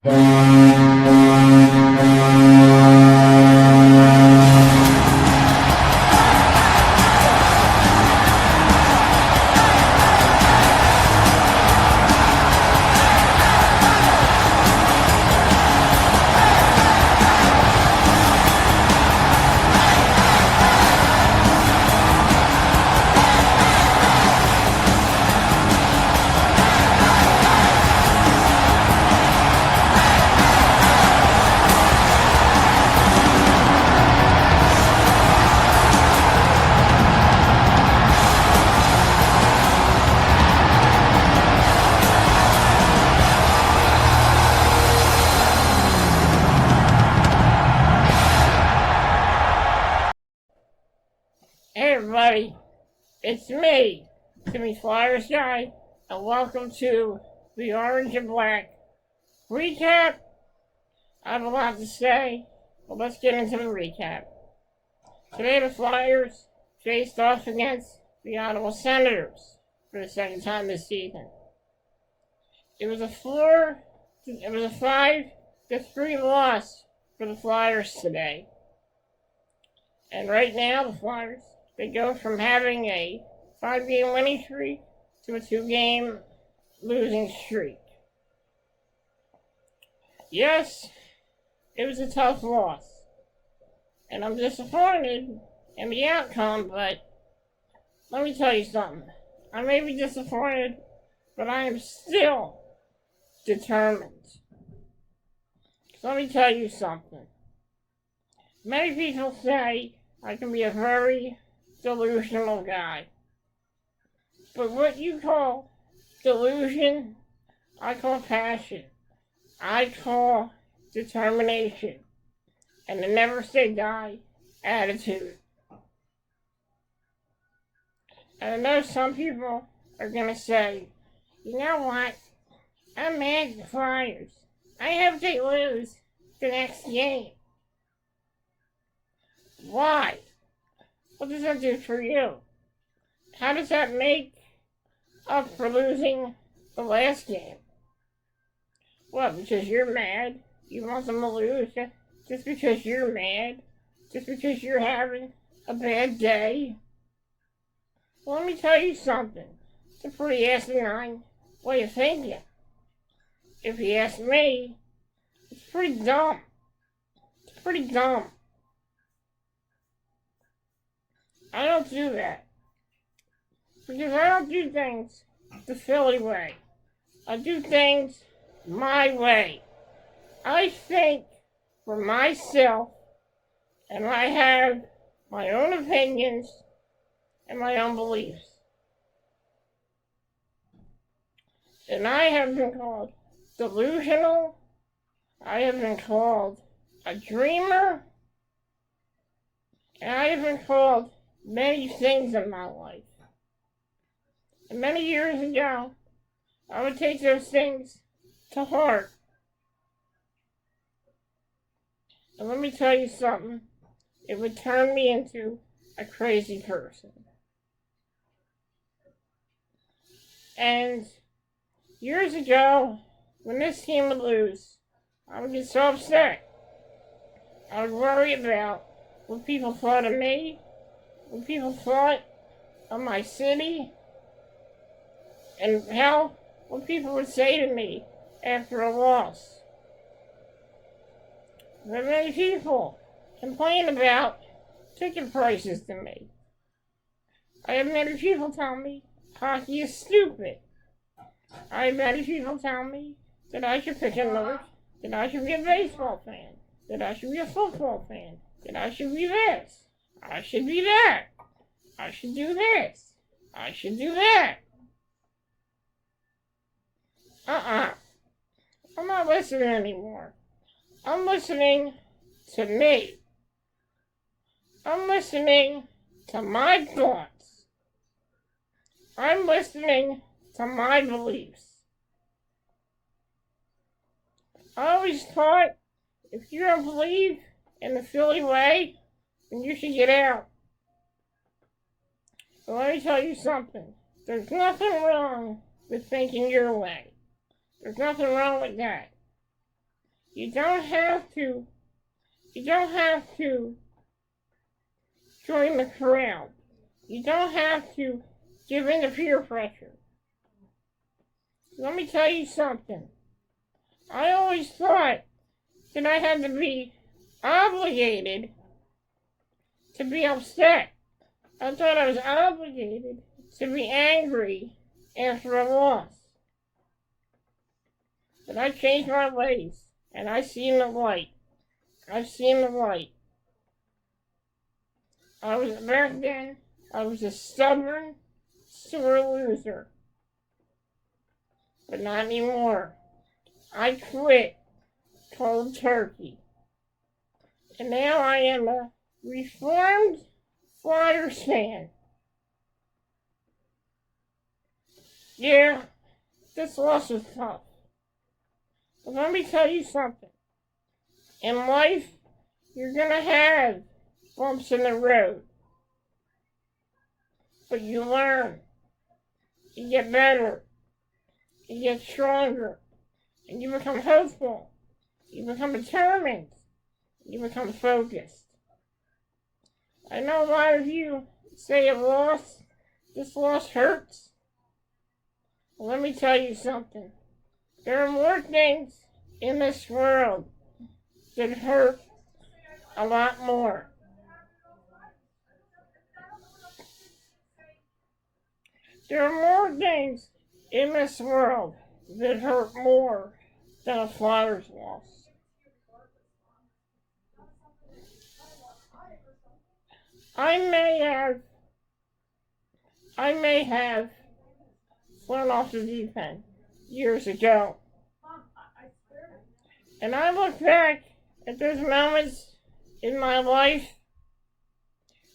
Hey everybody, it's me, Timmy Flyers Guy, and welcome to the Orange and Black recap. I have a lot to say, but let's get into the recap. Today the Flyers faced off against the Ottawa Senators for the second time this season. It was a 5-3 loss for the Flyers today. And right now the Flyers, they go from having a 5-game winning streak to a 2-game losing streak. Yes, it was a tough loss. And I'm disappointed in the outcome, but let me tell you something. I may be disappointed, but I am still determined. So let me tell you something. Many people say I can be a very delusional guy. But what you call delusion, I call passion. I call determination. And a never say die attitude. And I know some people are going to say, you know what? I'm mad at the Flyers. I hope they lose the next game. Why? What does that do for you? How does that make up for losing the last game? What, because you're mad? You want them to lose just because you're mad? Just because you're having a bad day? Well, let me tell you something. It's a pretty asinine way of thinking. If you ask me, it's pretty dumb. It's pretty dumb. I don't do that. Because I don't do things the Philly way. I do things my way. I think for myself, and I have my own opinions and my own beliefs. And I have been called delusional. I have been called a dreamer. And I have been called many things in my life. And many years ago, I would take those things to heart. And let me tell you something, it would turn me into a crazy person. And years ago, when this team would lose, I would get so upset. I would worry about what people thought of me, what people thought of my city, and what people would say to me after a loss. But many people complain about ticket prices to me. I have many people tell me hockey is stupid. I have many people tell me that I should pick another, that I should be a baseball fan, that I should be a football fan, that I should be this, I should be that, I should do this, I should do that. I'm not listening anymore. I'm listening to me. I'm listening to my thoughts. I'm listening to my beliefs. I always thought if you don't believe in the Philly way, then you should get out. But let me tell you something. There's nothing wrong with thinking your way. There's nothing wrong with that. You don't have to, you don't have to join the crowd. You don't have to give in to peer pressure. Let me tell you something. I always thought that I had to be obligated to be upset. I thought I was obligated to be angry after a loss. But I changed my ways, and I've seen the light. I've seen the light. Back then, I was a stubborn, sore loser. But not anymore. I quit cold turkey. And now I am a reformed Flyers fan. Yeah, this loss was tough. But let me tell you something. In life, you're gonna have bumps in the road. But you learn. You get better. You get stronger. And you become hopeful. You become determined. You become focused. I know a lot of you say this loss hurts. Well, let me tell you something. There are more things in this world that hurt a lot more. There are more things in this world that hurt more than a Flyers loss. I may have flown off the deep end years ago. And I look back at those moments in my life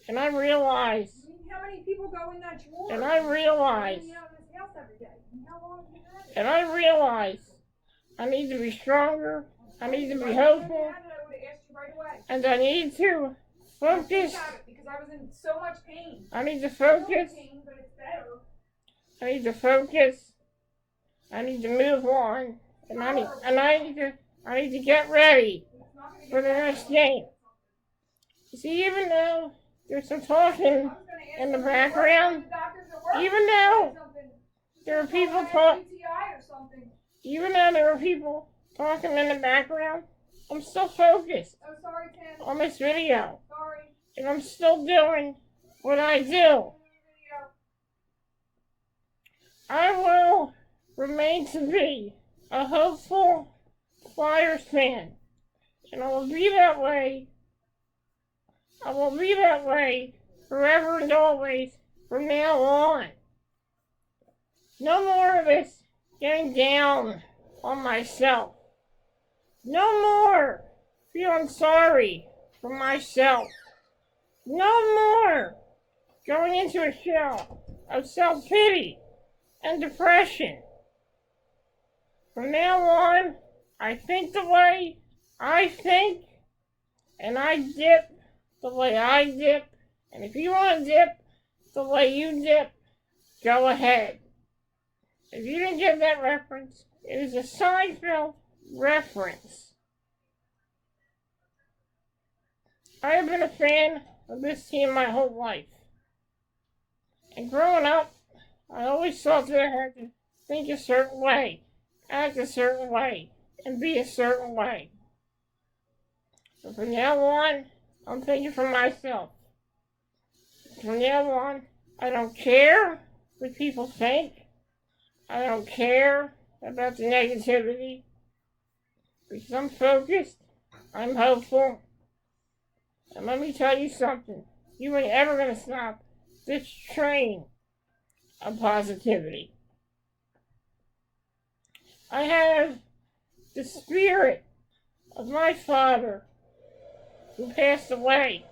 and I realize, how many people go in that drawer? And I realize I need to be stronger, I need to be hopeful, and I need to focus. Because I was in so much pain. I need to focus. I need to focus. I need to move on, and I need to get ready for the next game. You see, even though there's some talking in the background, even though there are people talking in the background, I'm still focused on this video, and I'm still doing what I do. I will remain to be a hopeful Flyers fan, and I will be that way. I will be that way forever and always from now on. No more of this getting down on myself. No more feeling sorry for myself. No more going into a shell of self-pity and depression. From now on, I think the way I think, and I dip the way I dip, and if you want to dip the way you dip, go ahead. If you didn't get that reference, it is a Seinfeld reference. I have been a fan of this team my whole life. And growing up, I always thought that I had to think a certain way, act a certain way, and be a certain way. But from now on, I'm thinking for myself. From now on, I don't care what people think. I don't care about the negativity. Because I'm focused, I'm hopeful. And let me tell you something. You ain't ever going to stop this train of positivity. I have the spirit of my father who passed away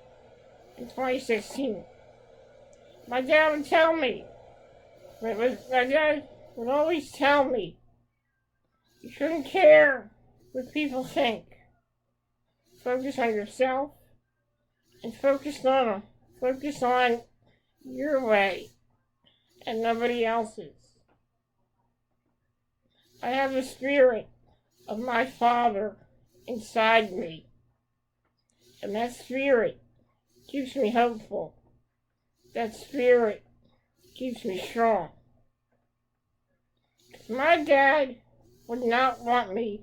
in 2016. My dad would tell me, my dad would always tell me, you shouldn't care what people think. Focus on yourself and focus on your way and nobody else's. I have the spirit of my father inside me. And that spirit keeps me hopeful. That spirit keeps me strong. My dad would not want me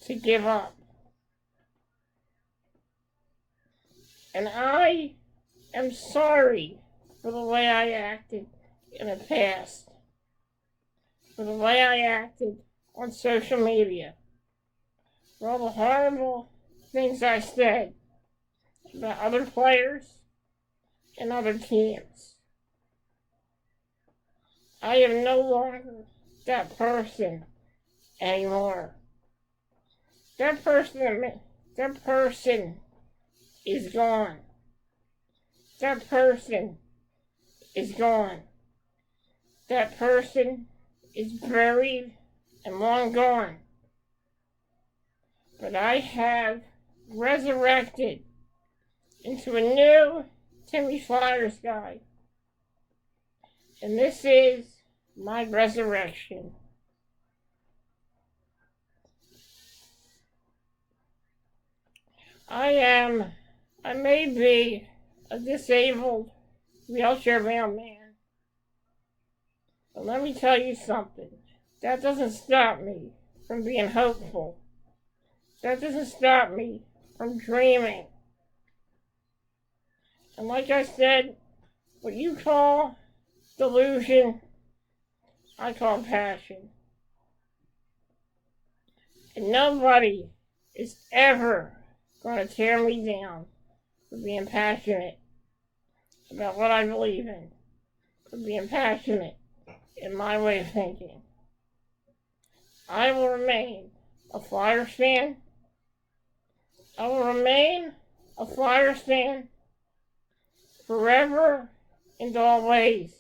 to give up. And I am sorry for the way I acted in the past. For the way I acted on social media. For all the horrible things I said about other players and other teams. I am no longer that person anymore. That person is gone. That person is gone. That person is buried and long gone. But I have resurrected into a new Timmy Flyers guy. And this is my resurrection. I may be a disabled, wheelchair-bound man. But let me tell you something. That doesn't stop me from being hopeful. That doesn't stop me from dreaming. And like I said, what you call delusion, I call passion. And nobody is ever going to tear me down for being passionate about what I believe in, for being passionate in my way of thinking. I will remain a Flyers fan. I will remain a Flyers fan forever and always,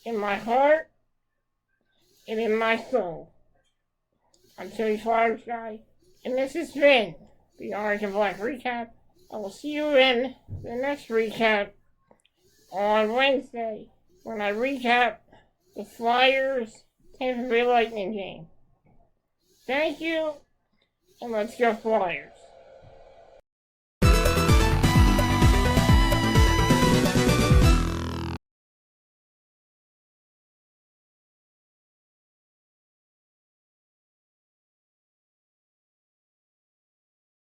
in my heart and in my soul. I'm Timmy Flyers guy, and this has been the Orange and Black Recap. I will see you in the next recap on Wednesday when I recap the Flyers Tampa Bay Lightning game. Thank you, and let's go Flyers.